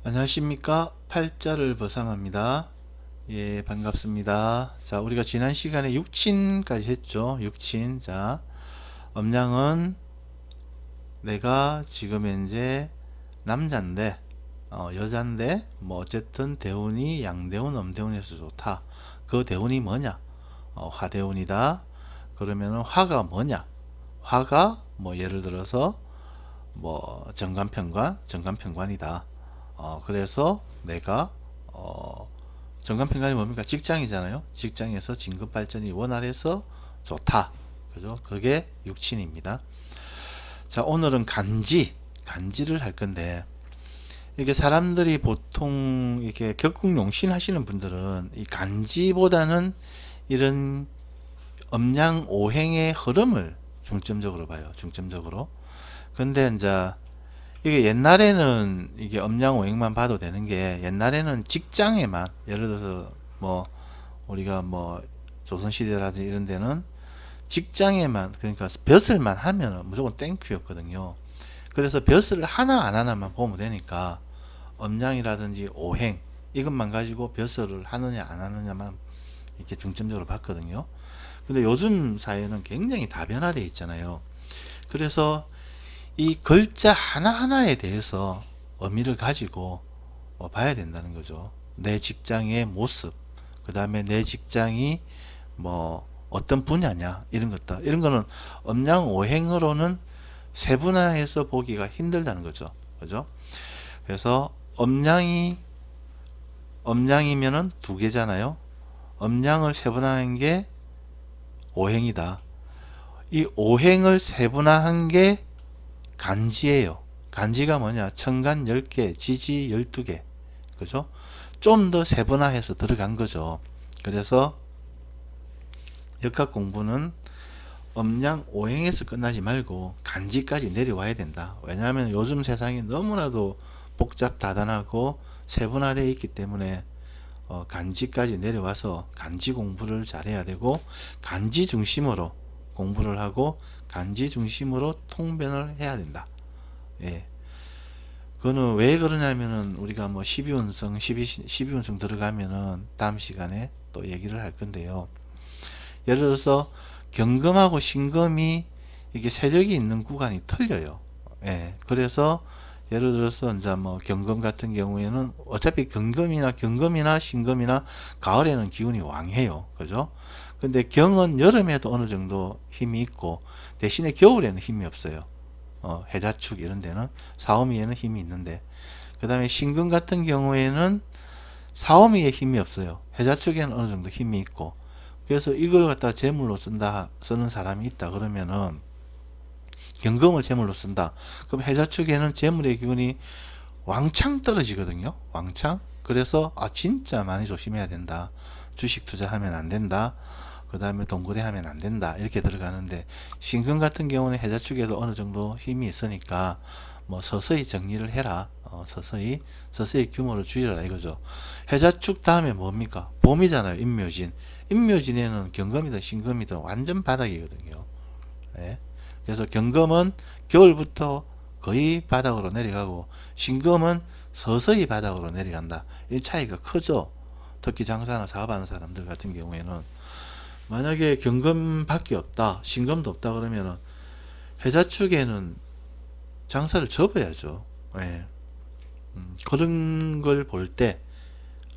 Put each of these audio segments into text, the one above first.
안녕하십니까. 팔자를 벗삼합니다. 예, 반갑습니다. 자, 우리가 지난 시간에 육친까지 했죠. 육친. 자, 음양은 내가 지금 현재 남잔데, 여잔데, 뭐, 어쨌든 대운이 양대운, 음대운에서 좋다. 그 대운이 뭐냐? 화대운이다. 그러면은 화가 뭐냐? 화가 뭐, 예를 들어서, 뭐, 정관편관이다. 그래서 내가 정관편관이 뭡니까? 직장이잖아요. 직장에서 진급 발전이 원활해서 좋다. 그죠? 그게 육친입니다. 자, 오늘은 간지를 할 건데, 이게 사람들이 보통 이렇게 격국용신 하시는 분들은 이 간지보다는 이런 음양 오행의 흐름을 중점적으로 봐요. 중점적으로. 근데 이제 이게 옛날에는 이게 음양 오행만 봐도 되는 게, 옛날에는 직장에만, 예를 들어서 뭐 우리가 뭐 조선시대라든지 이런 데는 직장에만, 그러니까 벼슬만 하면 무조건 땡큐였거든요. 그래서 벼슬을 하나 안 하나만 보면 되니까 음양이라든지 오행 이것만 가지고 벼슬을 하느냐 안 하느냐만 이렇게 중점적으로 봤거든요. 근데 요즘 사회는 굉장히 다변화되어 있잖아요. 그래서 이 글자 하나하나에 대해서 의미를 가지고 봐야 된다는 거죠. 내 직장의 모습, 그 다음에 내 직장이 뭐 어떤 분야냐, 이런 것들, 이런 거는 음양 오행으로는 세분화해서 보기가 힘들다는 거죠. 그죠? 그래서 음양이면은 두 개잖아요. 음양을 세분화한 게 오행이다. 이 오행을 세분화한 게 간지예요. 간지가 뭐냐? 천간 10개, 지지 12개. 그죠? 좀 더 세분화해서 들어간 거죠. 그래서 역학 공부는 음양 오행에서 끝나지 말고 간지까지 내려와야 된다. 왜냐하면 요즘 세상이 너무나도 복잡 다단하고 세분화되어 있기 때문에 간지까지 내려와서 간지 공부를 잘해야 되고, 간지 중심으로 공부를 하고 간지 중심으로 통변을 해야 된다. 예. 그거는 왜 그러냐면은 우리가 뭐 12운성, 12운성 들어가면은 다음 시간에 또 얘기를 할 건데요. 예를 들어서 경금하고 신금이 이게 세력이 있는 구간이 틀려요. 예. 그래서 예를 들어서 이제 뭐 경금 같은 경우에는 어차피 경금이나 신금이나 가을에는 기운이 왕해요. 그죠? 근데 경은 여름에도 어느 정도 힘이 있고 대신에 겨울에는 힘이 없어요. 해자축 이런 데는 사오미에는 힘이 있는데, 그 다음에 신금 같은 경우에는 사오미에 힘이 없어요. 해자축에는 어느 정도 힘이 있고. 그래서 이걸 갖다 재물로 쓰는 사람이 있다 그러면은, 경금을 재물로 쓴다. 그럼 해자축에는 재물의 기운이 왕창 떨어지거든요. 왕창. 그래서 진짜 많이 조심해야 된다. 주식 투자하면 안 된다. 그 다음에 동거래하면 안 된다. 이렇게 들어가는데, 신금 같은 경우는 해자축에도 어느 정도 힘이 있으니까 뭐 서서히 정리를 해라. 서서히 규모를 줄여라 이거죠. 해자축 다음에 뭡니까? 봄이잖아요. 인묘진에는 경금이든 신금이든 완전 바닥이거든요. 예. 그래서 경금은 겨울부터 거의 바닥으로 내려가고, 신금은 서서히 바닥으로 내려간다. 이 차이가 크죠. 특히 장사나 사업하는 사람들 같은 경우에는 만약에 경금밖에 없다, 신금도 없다 그러면은 해자축에는 장사를 접어야죠. 예. 그런 걸 볼 때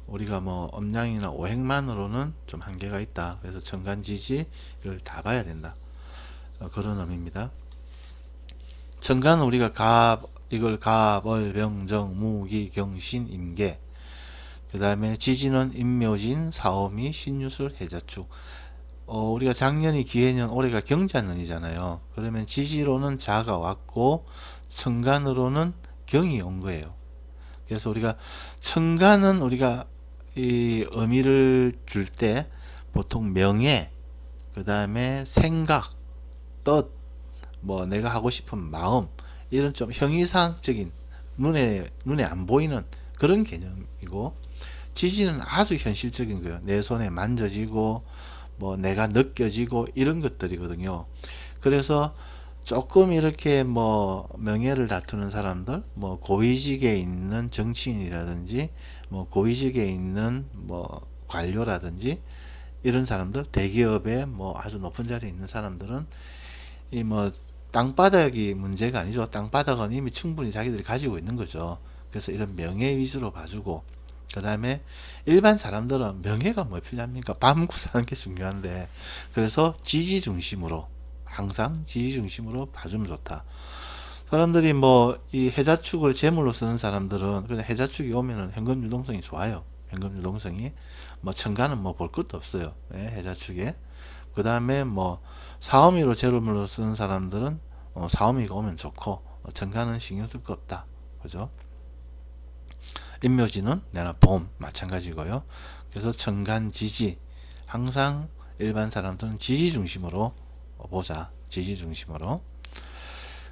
우리가 뭐 음양이나 오행만으로는 좀 한계가 있다. 그래서 천간지지를 다 봐야 된다. 그런 의미입니다. 천간은 우리가 이걸 갑을, 병정, 무기, 경신, 임계. 그 다음에 지지는 임묘진, 사오미, 신유술, 해자축. 우리가 작년이 기해년, 올해가 경자년이잖아요. 그러면 지지로는 자가 왔고 천간으로는 경이 온 거예요. 그래서 우리가 천간은 우리가 이 의미를 줄 때 보통 명예, 그 다음에 생각, 뜻, 뭐 내가 하고 싶은 마음, 이런 좀 형이상적인 눈에 안 보이는 그런 개념이고, 지지는 아주 현실적인 거예요. 내 손에 만져지고 뭐 내가 느껴지고 이런 것들이거든요. 그래서 조금 이렇게 뭐 명예를 다투는 사람들, 뭐 고위직에 있는 정치인이라든지 뭐 고위직에 있는 뭐 관료라든지 이런 사람들, 대기업에 뭐 아주 높은 자리에 있는 사람들은 이 뭐 땅바닥이 문제가 아니죠. 땅바닥은 이미 충분히 자기들이 가지고 있는 거죠. 그래서 이런 명예 위주로 봐주고, 그 다음에 일반 사람들은 명예가 뭐 필요합니까? 밥 먹고 사는 게 중요한데, 그래서 지지 중심으로, 항상 지지 중심으로 봐주면 좋다. 사람들이 뭐 이 해자축을 제물로 쓰는 사람들은 그냥 해자축이 오면은 현금 유동성이 좋아요. 현금 유동성이 뭐 천간은 뭐 볼 것도 없어요. 예, 해자축에. 그 다음에 뭐 사오미로 제물로 쓰는 사람들은 사오미가 오면 좋고, 천간은 신경 쓸 거 없다. 그죠? 인묘지는 내나 봄 마찬가지고요. 그래서 천간 지지, 항상 일반 사람들은 지지 중심으로 보자. 지지 중심으로.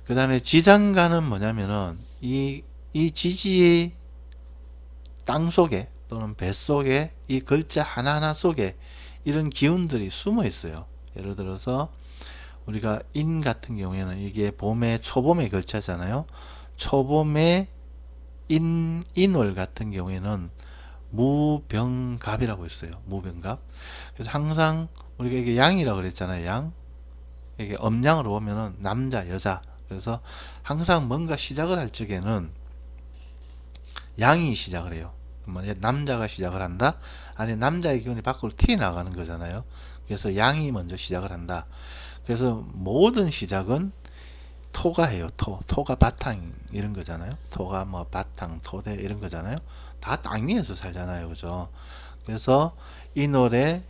그 다음에 지장간은 뭐냐면은 이 지지의 땅 속에 또는 배 속에 이 글자 하나하나 속에 이런 기운들이 숨어 있어요. 예를 들어서 우리가 인 같은 경우에는 이게 봄의 초봄의 글자잖아요. 초봄의 인월 같은 경우에는 무병갑이라고 있어요. 무병갑. 그래서 항상 우리가 이게 양이라고 그랬잖아요. 양. 이게 음양으로 보면은 남자, 여자. 그래서 항상 뭔가 시작을 할 적에는 양이 시작을 해요. 남자가 시작을 한다? 아니, 남자의 기운이 밖으로 튀어나가는 거잖아요. 그래서 양이 먼저 시작을 한다. 그래서 모든 시작은 토가 해요. 토가 바탕 이런 거잖아요. 토가 뭐 바탕, 토대 이런 거잖아요. 다 땅 위에서 살잖아요. 그죠? 그래서 이 노래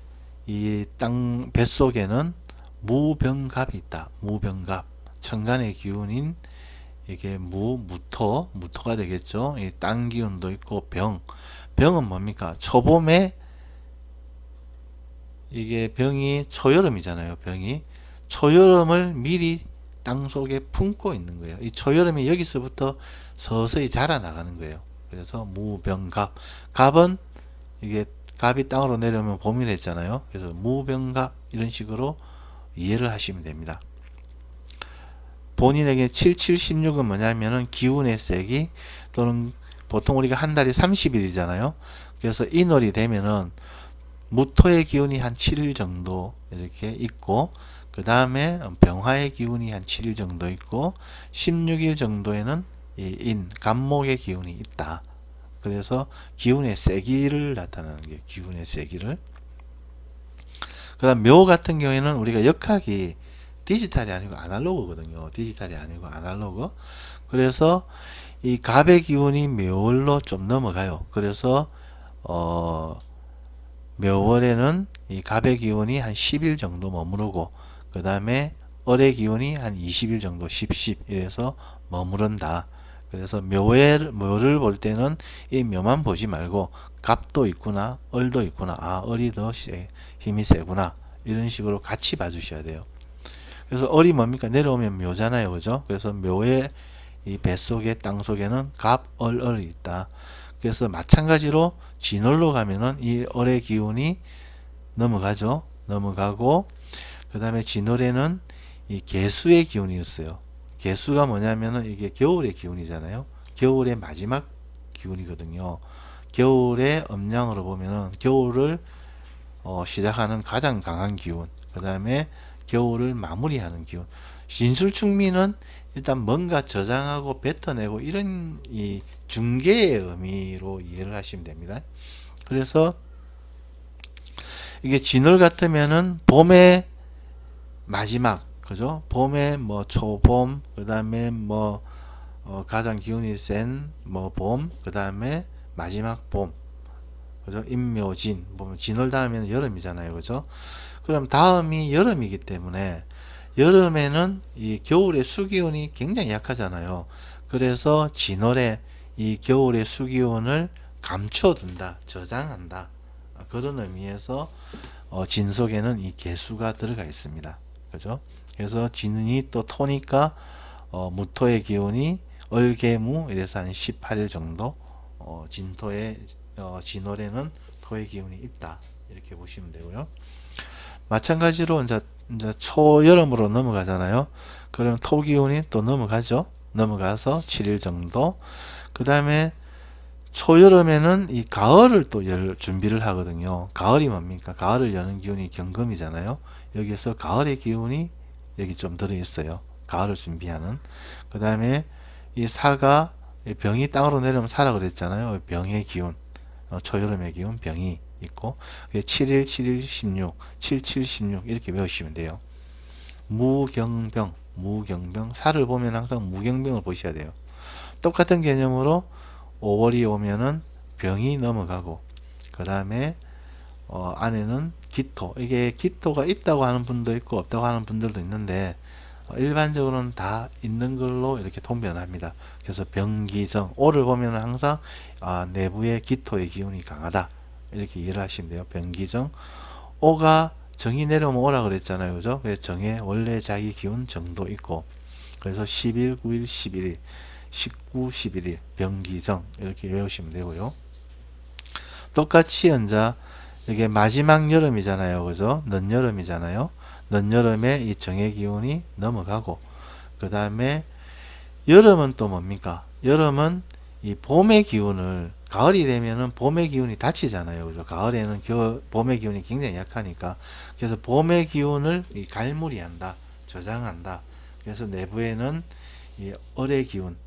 이 땅 뱃속에는 무병갑이 있다. 무병갑. 천간의 기운인 이게 무토가 되겠죠. 이 땅 기운도 있고 병은 뭡니까? 초봄에 이게 병이 초여름이잖아요. 병이 초여름을 미리 땅 속에 품고 있는 거예요. 이 초여름이 여기서부터 서서히 자라나가는 거예요. 그래서 무병갑. 갑은 이게 갑이 땅으로 내려오면 봄이 됐잖아요. 그래서 무병갑 이런 식으로 이해를 하시면 됩니다. 본인에게 7716은 뭐냐면은 기운의 세기, 또는 보통 우리가 한 달이 30일이잖아요. 그래서 인월이 되면은 무토의 기운이 한 7일 정도 이렇게 있고, 그 다음에 병화의 기운이 한 7일 정도 있고, 16일 정도에는 이 간목의 기운이 있다. 그래서 기운의 세기를 나타내는 게 기운의 세기를. 그 다음 묘 같은 경우에는 우리가 역학이 디지털이 아니고 아날로그거든요. 디지털이 아니고 아날로그. 그래서 이 갑의 기운이 묘월로 좀 넘어가요. 그래서 묘월에는 이 갑의 기운이 한 10일 정도 머무르고, 그 다음에 을의 기운이 한 20일 정도 10 이래서 머무른다. 그래서 묘를 볼 때는 이 묘만 보지 말고 갑도 있구나, 을도 있구나, 아 을이 더 힘이 세구나, 이런 식으로 같이 봐주셔야 돼요. 그래서 을이 뭡니까? 내려오면 묘잖아요. 그죠? 그래서 묘의 이 뱃속에 땅 속에는 갑, 을이 있다. 그래서 마찬가지로 진월로 가면은 이 을의 기운이 넘어가죠. 넘어가고, 그 다음에 진월에는 이 개수의 기운이 있어요. 개수가 뭐냐면은 이게 겨울의 기운이잖아요. 겨울의 마지막 기운이거든요. 겨울의 음양으로 보면은 겨울을 시작하는 가장 강한 기운, 그 다음에 겨울을 마무리하는 기운. 신술충미는 일단 뭔가 저장하고 뱉어내고 이런 이 중개의 의미로 이해를 하시면 됩니다. 그래서 이게 진월 같으면은 봄의 마지막, 그죠? 봄에 뭐 초봄, 그 다음에 뭐 가장 기운이 센 뭐 봄, 그 다음에 마지막 봄, 그죠? 임묘진 보면 진월 다음에는 여름이잖아요. 그죠? 그럼 다음이 여름이기 때문에 여름에는 이 겨울의 수기운이 굉장히 약하잖아요. 그래서 진월에 이 겨울의 수기운을 감춰둔다, 저장한다, 그런 의미에서 진 속에는 이 개수가 들어가 있습니다. 그죠? 그래서 진이 또 토니까 무토의 기운이 을개무 이래서 한 18일 정도 진월에는 토의 기운이 있다, 이렇게 보시면 되고요. 마찬가지로 이제 초여름으로 넘어가잖아요. 그럼 토 기운이 또 넘어가죠. 넘어가서 7일 정도. 그 다음에 초여름에는 이 가을을 또 열 준비를 하거든요. 가을이 뭡니까? 가을을 여는 기운이 경금이잖아요. 여기서 가을의 기운이 여기 좀 들어있어요. 가을을 준비하는. 그 다음에 이 사가, 이 병이 땅으로 내려오면 사라 그랬잖아요. 병의 기운, 초여름의 기운, 병이 있고, 7일, 7일, 16, 77, 16 이렇게 외우시면 돼요. 무경병, 무경병, 사를 보면 항상 무경병을 보셔야 돼요. 똑같은 개념으로 5월이 오면은 병이 넘어가고, 그 다음에 안에는 기토, 이게 기토가 있다고 하는 분도 있고 없다고 하는 분들도 있는데 일반적으로는 다 있는 걸로 이렇게 통변합니다. 그래서 병기정, 오를 보면 항상 내부에 기토의 기운이 강하다 이렇게 이해를 하시면 돼요. 병기정, 오가 정이 내려오면 오라 그랬잖아요. 그죠? 그래서 정의 원래 자기 기운 정도 있고, 그래서 10일, 9일, 11일, 19, 11일, 병기정 이렇게 외우시면 되고요. 똑같이 연자, 이게 마지막 여름이잖아요. 그죠? 늦여름이잖아요. 늦여름에 이 정의 기운이 넘어가고, 그 다음에 여름은 또 뭡니까? 여름은 이 봄의 기운을, 가을이 되면은 봄의 기운이 닫히잖아요. 그죠? 가을에는 봄의 기운이 굉장히 약하니까. 그래서 봄의 기운을 이 갈무리한다, 저장한다. 그래서 내부에는 이 얼의 기운,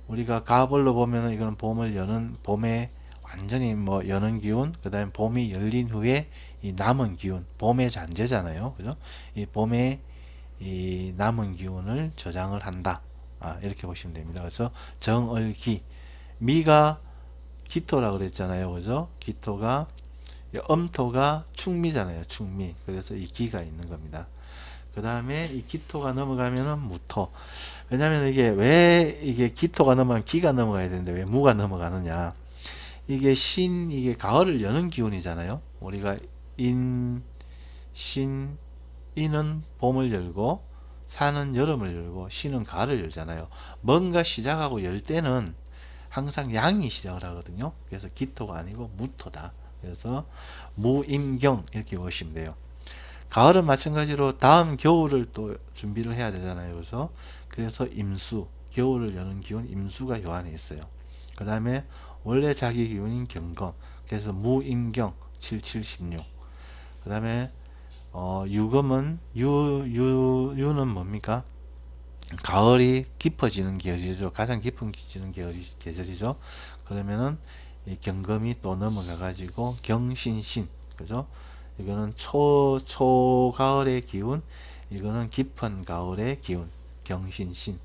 우리가 가벌로 보면은 이거는 봄을 여는, 봄에 완전히 뭐 여는 기운, 그 다음에 봄이 열린 후에 이 남은 기운, 봄의 잔재잖아요. 그죠? 이 봄에 이 남은 기운을 저장을 한다. 이렇게 보시면 됩니다. 그래서 정얼기, 미가 기토라 그랬잖아요. 그죠? 기토가, 엄토가 충미잖아요. 충미. 그래서 이 기가 있는 겁니다. 그 다음에 이 기토가 넘어가면은 무토. 왜냐면 왜 이게 기토가 넘어가면 기가 넘어가야 되는데 왜 무가 넘어가느냐. 이게 가을을 여는 기운이잖아요. 우리가 인은 봄을 열고, 사는 여름을 열고, 신은 가을을 열잖아요. 뭔가 시작하고 열 때는 항상 양이 시작을 하거든요. 그래서 기토가 아니고 무토다. 그래서 무임경 이렇게 보시면 돼요. 가을은 마찬가지로 다음 겨울을 또 준비를 해야 되잖아요. 그래서 임수, 겨울을 여는 기운 임수가 요 안에 있어요. 그 다음에 원래 자기 기운인 경검, 그래서 무임경 7716. 그 다음에 유금은 유는 뭡니까? 가을이 깊어지는 계절이죠. 가장 깊어지는 계절이죠. 그러면은 이 경금이 또 넘어가 가지고 경신신, 그죠? 이거는 초가을의 기운, 이거는 깊은 가을의 기운, 경신신.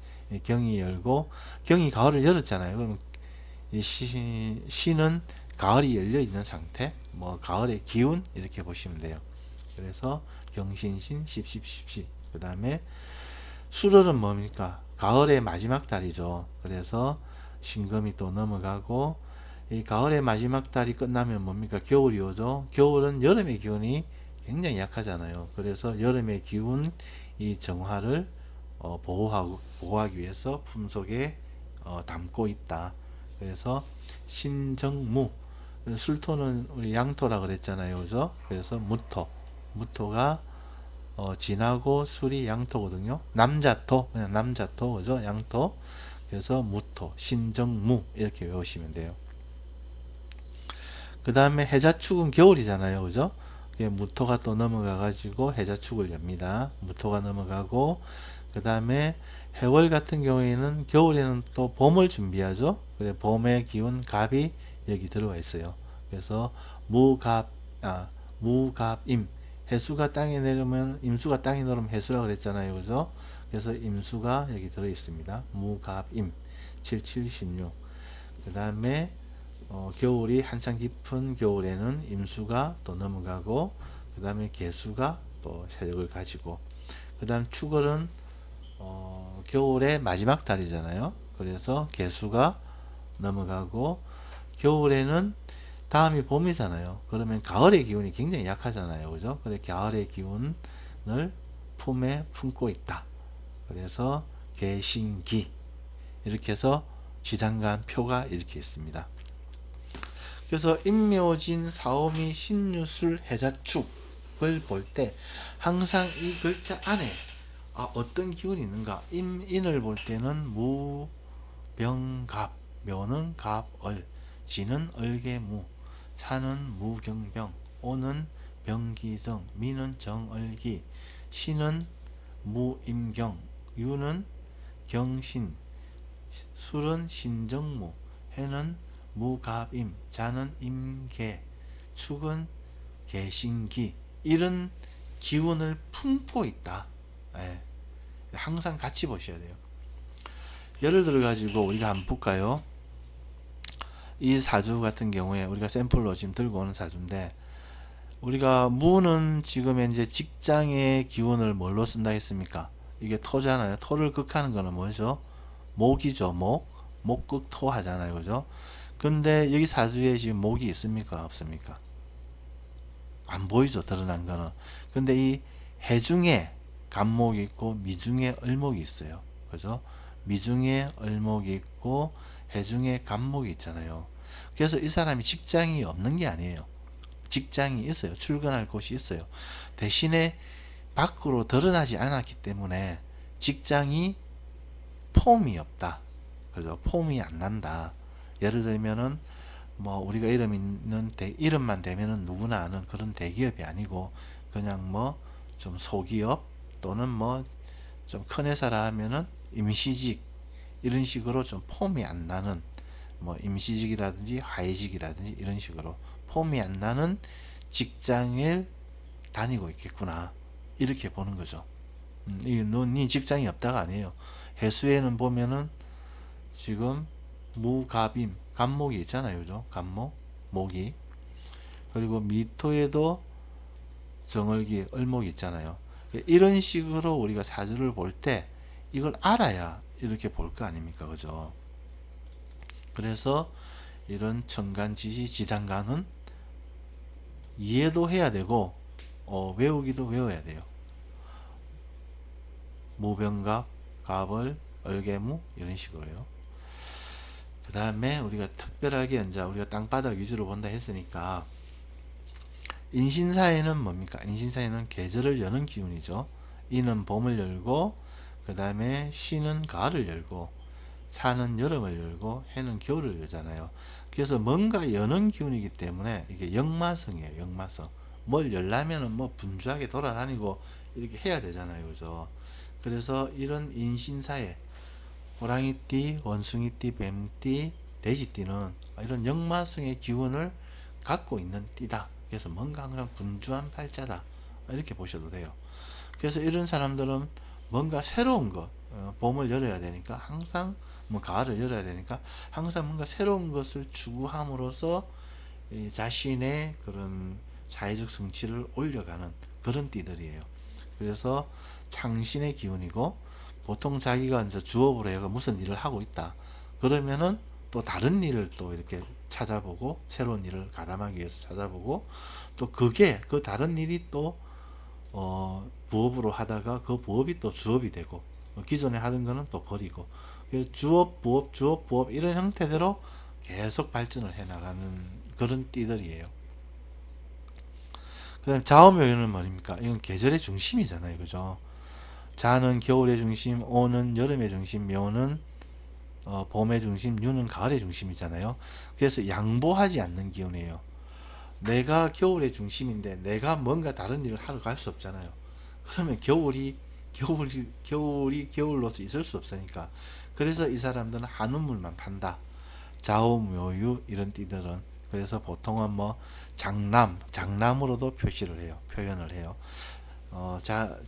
경이 열고, 경이 가을을 열었잖아요. 그러면 이 신은 가을이 열려 있는 상태, 뭐 가을의 기운 이렇게 보시면 돼요. 그래서 경신신, 십십십시. 그 다음에 수월은 뭡니까? 가을의 마지막 달이죠. 그래서 신금이 또 넘어가고, 이 가을의 마지막 달이 끝나면 뭡니까? 겨울이 오죠. 겨울은 여름의 기운이 굉장히 약하잖아요. 그래서 여름의 기운, 이 정화를 보호하기 위해서 품속에 담고 있다. 그래서 신정무, 술토는 우리 양토라 그랬잖아요. 그죠? 그래서 무토가 진하고 술이 양토거든요. 남자토, 그냥 남자토, 그죠? 양토. 그래서 무토, 신정무 이렇게 외우시면 돼요. 그 다음에 해자축은 겨울이잖아요. 그죠? 무토가 또 넘어가 가지고 해자축을 엽니다. 무토가 넘어가고, 그 다음에 해월 같은 경우에는 겨울에는 또 봄을 준비하죠. 그래 봄의 기운 갑이 여기 들어가 있어요. 그래서 무갑임, 해수가 땅에 내려면, 임수가 땅에 내려면 해수라 그랬잖아요. 그죠? 그래서 임수가 여기 들어 있습니다. 무갑임 7716. 그 다음에 겨울이 한창 깊은 겨울에는 임수가 또 넘어가고, 그 다음에 개수가 또 세력을 가지고, 그 다음 축월은 겨울의 마지막 달이잖아요. 그래서 개수가 넘어가고, 겨울에는 다음이 봄이잖아요. 그러면 가을의 기운이 굉장히 약하잖아요. 그죠? 그래 가을의 기운을 품에 품고 있다. 그래서 개신기 이렇게 해서 지장간 표가 이렇게 있습니다. 그래서 임묘진, 사오미, 신유술, 해자축, 갑을 볼 때 항상 이 글자 안에 어떤 기운이 있는가. 인을 볼 때는 무, 병, 갑, 묘는 갑을, 지는 을개무, 사는 무경병, 오는 병기정, 미는 정을기, 시는 무임경, 유는 경신, 술은 신정무, 해는 무갑임, 자는 임계, 축은 개신기. 이런 기운을 품고 있다. 예. 항상 같이 보셔야 돼요. 예를 들어 가지고 우리가 한번 볼까요? 이 사주 같은 경우에 우리가 샘플로 지금 들고 오는 사주인데, 우리가 무는 지금 현재 직장의 기운을 뭘로 쓴다 했습니까? 이게 토잖아요. 토를 극하는 거는 뭐죠? 목이죠. 목극토 하잖아요. 그죠? 근데 여기 사주에 지금 목이 있습니까? 없습니까? 안 보이죠. 드러난 거는. 근데 이 해중에 간목이 있고 미중에 을목이 있어요. 그죠? 미중에 을목이 있고 해중에 간목이 있잖아요. 그래서 이 사람이 직장이 없는 게 아니에요. 직장이 있어요. 출근할 곳이 있어요. 대신에 밖으로 드러나지 않았기 때문에 직장이 폼이 없다. 그죠? 폼이 안 난다. 예를 들면은 뭐 우리가 이름 있는 이름만 대면은 누구나 아는 그런 대기업이 아니고 그냥 뭐 좀 소기업 또는 뭐 좀 큰 회사라 하면은 임시직, 이런 식으로 좀 폼이 안 나는, 뭐 임시직이라든지 하이직이라든지 이런 식으로 폼이 안 나는 직장을 다니고 있겠구나, 이렇게 보는 거죠. 네 직장이 없다가 아니에요. 해수에는 보면은 지금 무갑임, 갑목이 있잖아요. 그죠? 갑목, 목이. 그리고 미토에도 정월기, 을목이 있잖아요. 이런 식으로 우리가 사주를 볼 때 이걸 알아야 이렇게 볼 거 아닙니까? 그죠? 그래서 이런 천간, 지시, 지장간은 이해도 해야 되고 외우기도 외워야 돼요. 무병갑, 갑을, 을개무 이런 식으로요. 그 다음에 우리가 특별하게 이제 우리가 땅바닥 위주로 본다 했으니까, 인신사에는 뭡니까? 인신사에는 계절을 여는 기운이죠. 이는 봄을 열고, 그 다음에 시는 가을을 열고, 사는 여름을 열고, 해는 겨울을 열잖아요. 그래서 뭔가 여는 기운이기 때문에 이게 역마성이에요. 역마성. 뭘 열려면은 뭐 분주하게 돌아다니고 이렇게 해야 되잖아요. 그죠? 그래서 이런 인신사에 호랑이띠, 원숭이띠, 뱀띠, 돼지띠는 이런 역마성의 기운을 갖고 있는 띠다. 그래서 뭔가 항상 분주한 팔자다, 이렇게 보셔도 돼요. 그래서 이런 사람들은 뭔가 새로운 것, 봄을 열어야 되니까 항상, 뭐 가을을 열어야 되니까 항상 뭔가 새로운 것을 추구함으로써 자신의 그런 사회적 성취를 올려가는 그런 띠들이에요. 그래서 창신의 기운이고, 보통 자기가 이제 주업으로 해가 무슨 일을 하고 있다 그러면은 또 다른 일을 또 이렇게 찾아보고, 새로운 일을 가담하기 위해서 찾아보고, 또 그게 그 다른 일이 또 부업으로 하다가 그 부업이 또 주업이 되고, 기존에 하던 거는 또 버리고, 주업 부업 주업 부업 이런 형태대로 계속 발전을 해 나가는 그런 띠들이에요. 그 다음에 좌우묘유는 뭡니까? 이건 계절의 중심이잖아요. 그죠? 자는 겨울의 중심, 오는 여름의 중심, 묘는 봄의 중심, 유는 가을의 중심이잖아요. 그래서 양보하지 않는 기운이에요. 내가 겨울의 중심인데 내가 뭔가 다른 일을 하러 갈 수 없잖아요. 그러면 겨울이 겨울로서 있을 수 없으니까. 그래서 이 사람들은 한우물만 판다. 좌우묘유 이런 띠들은. 그래서 보통은 뭐 장남으로도 표시를 해요. 표현을 해요.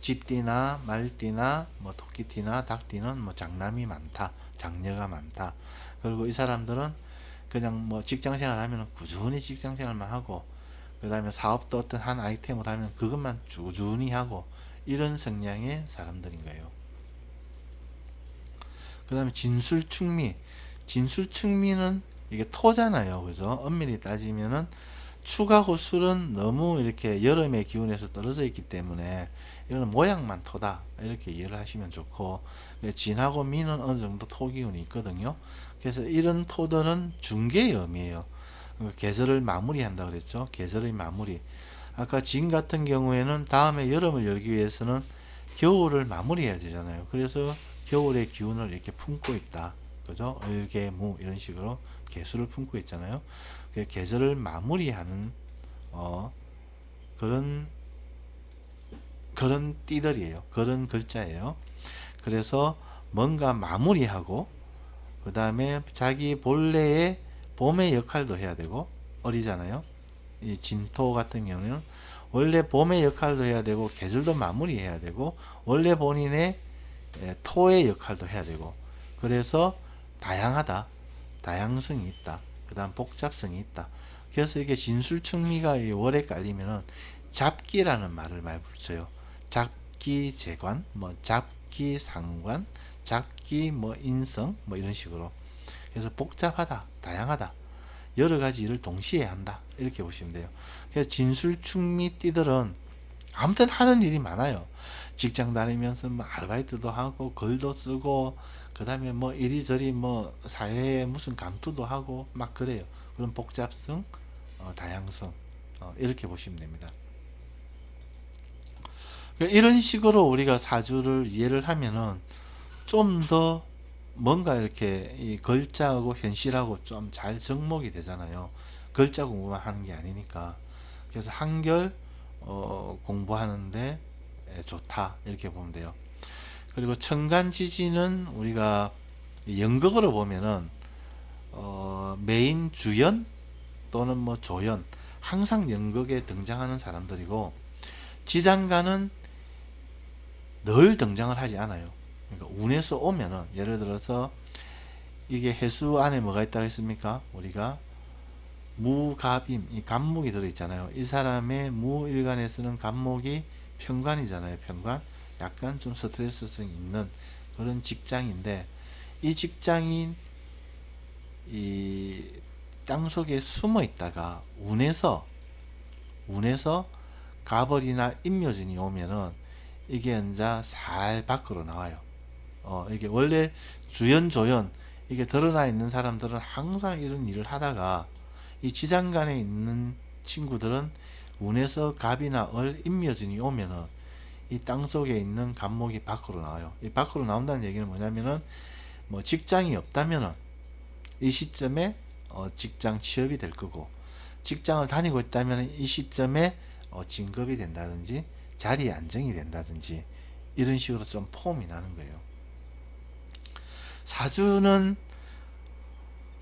쥐띠나 말띠나 뭐 토끼띠나 닭띠는 뭐 장남이 많다, 장녀가 많다. 그리고 이 사람들은 그냥 뭐 직장생활 하면 꾸준히 직장생활만 하고, 그 다음에 사업도 어떤 한 아이템을 하면 그것만 꾸준히 하고, 이런 성향의 사람들인 거예요. 그 다음에 진술충미는 이게 토잖아요. 그죠? 엄밀히 따지면은 축하고 술은 너무 이렇게 여름의 기운에서 떨어져 있기 때문에 이거는 모양만 토다, 이렇게 이해를 하시면 좋고, 진하고 미는 어느 정도 토 기운이 있거든요. 그래서 이런 토들은 중개의 의미예요. 계절을 마무리한다 그랬죠. 계절의 마무리. 아까 진 같은 경우에는 다음에 여름을 열기 위해서는 겨울을 마무리해야 되잖아요. 그래서 겨울의 기운을 이렇게 품고 있다. 그죠? 을개무 이런 식으로 개수를 품고 있잖아요. 계절을 마무리하는 그런 띠들이에요. 그런 글자예요. 그래서 뭔가 마무리하고 그 다음에 자기 본래의 봄의 역할도 해야 되고 어리잖아요. 이 진토 같은 경우는 원래 봄의 역할도 해야 되고 계절도 마무리해야 되고 원래 본인의 토의 역할도 해야 되고 그래서 다양하다. 다양성이 있다. 그 다음 복잡성이 있다. 그래서 이게 진술충미가 월에 깔리면은 잡기라는 말을 많이 붙여요. 잡기 재관, 뭐 잡기 상관, 잡기 뭐 인성, 뭐 이런 식으로. 그래서 복잡하다, 다양하다, 여러 가지 일을 동시에 한다. 이렇게 보시면 돼요. 그래서 진술충미 띠들은 아무튼 하는 일이 많아요. 직장 다니면서 뭐 아르바이트도 하고 글도 쓰고 그 다음에 뭐 이리저리 뭐 사회에 무슨 감투도 하고 막 그래요. 그런 복잡성, 다양성, 이렇게 보시면 됩니다. 이런 식으로 우리가 사주를 이해를 하면은 좀 더 뭔가 이렇게 이 글자하고 현실하고 좀 잘 접목이 되잖아요. 글자 공부만 하는 게 아니니까. 그래서 한결 공부하는데 좋다 이렇게 보면 돼요. 그리고 천간지지는 우리가 연극으로 보면은 메인 주연 또는 뭐 조연 항상 연극에 등장하는 사람들이고 지장간은 늘 등장을 하지 않아요. 그러니까 운에서 오면은 예를 들어서 이게 해수 안에 뭐가 있다고 했습니까? 우리가 무갑임 이 간목이 들어있잖아요. 이 사람의 무일간에서는 간목이 편관이잖아요. 편관. 약간 좀 스트레스성이 있는 그런 직장인데 이 직장이 이 땅속에 숨어 있다가 운에서 가벌이나 임묘진이 오면은 이게 이제 살 밖으로 나와요. 이게 원래 주연 조연 이게 드러나 있는 사람들은 항상 이런 일을 하다가 이 지장간에 있는 친구들은 운에서 갑이나 임묘진이 오면은 이 땅속에 있는 간목이 밖으로 나와요. 이 밖으로 나온다는 얘기는 뭐냐면은 뭐 직장이 없다면은 이 시점에 직장 취업이 될 거고 직장을 다니고 있다면 이 시점에 진급이 된다든지 자리에 안정이 된다든지 이런 식으로 좀 폼이 나는 거예요. 사주는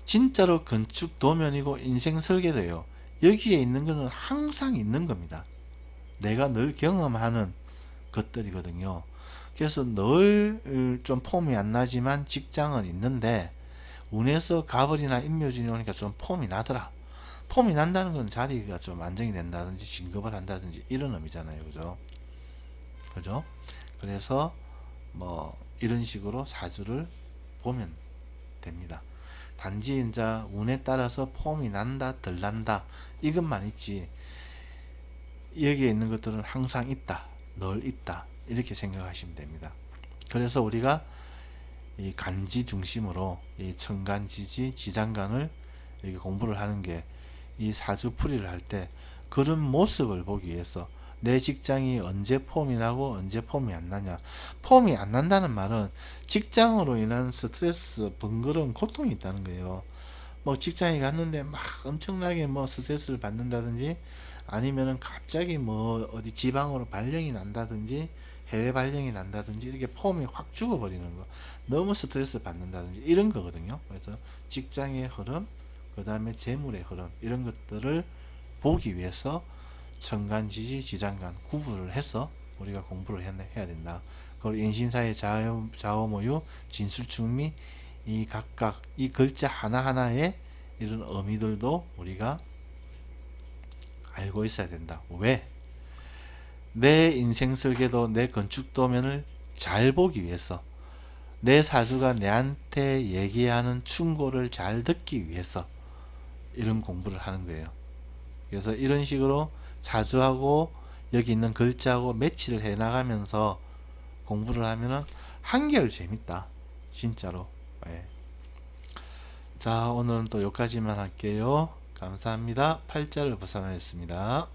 진짜로 건축 도면이고 인생 설계도예요. 여기에 있는 것은 항상 있는 겁니다. 내가 늘 경험하는 것들이거든요. 그래서 늘 좀 폼이 안 나지만 직장은 있는데 운에서 가벌이나 임묘진이 오니까 좀 폼이 나더라. 폼이 난다는 건 자리가 좀 안정이 된다든지 진급을 한다든지 이런 의미잖아요. 그죠? 그죠? 그래서 뭐 이런 식으로 사주를 보면 됩니다. 단지 이제 운에 따라서 폼이 난다 덜 난다 이것만 있지 여기에 있는 것들은 항상 있다 늘 있다 이렇게 생각하시면 됩니다. 그래서 우리가 이 간지 중심으로 이 천간지지 지장간을 이렇게 공부를 하는 게 이 사주풀이를 할 때 그런 모습을 보기 위해서 내 직장이 언제 폼이 나고 언제 폼이 안 나냐. 폼이 안 난다는 말은 직장으로 인한 스트레스, 번거로운 고통이 있다는 거예요. 뭐 직장에 갔는데 막 엄청나게 뭐 스트레스를 받는다든지 아니면은 갑자기 뭐 어디 지방으로 발령이 난다든지 해외 발령이 난다든지 이렇게 폼이 확 죽어버리는 거 너무 스트레스 받는다든지 이런 거거든요. 그래서 직장의 흐름 그 다음에 재물의 흐름 이런 것들을 보기 위해서 천간지지 지장간 구분을 해서 우리가 공부를 해야 된다. 그리고 인신사의 좌우모유 진술충미 이 각각 이 글자 하나하나의 이런 의미들도 우리가 알고 있어야 된다. 왜? 내 인생 설계도 내 건축 도면을 잘 보기 위해서 내 사주가 내한테 얘기하는 충고를 잘 듣기 위해서 이런 공부를 하는 거예요. 그래서 이런 식으로 사주하고 여기 있는 글자하고 매치를 해 나가면서 공부를 하면은 한결 재밌다. 진짜로. 예. 자, 오늘은 또 여기까지만 할게요. 감사합니다. 팔자를 벗어나였습니다.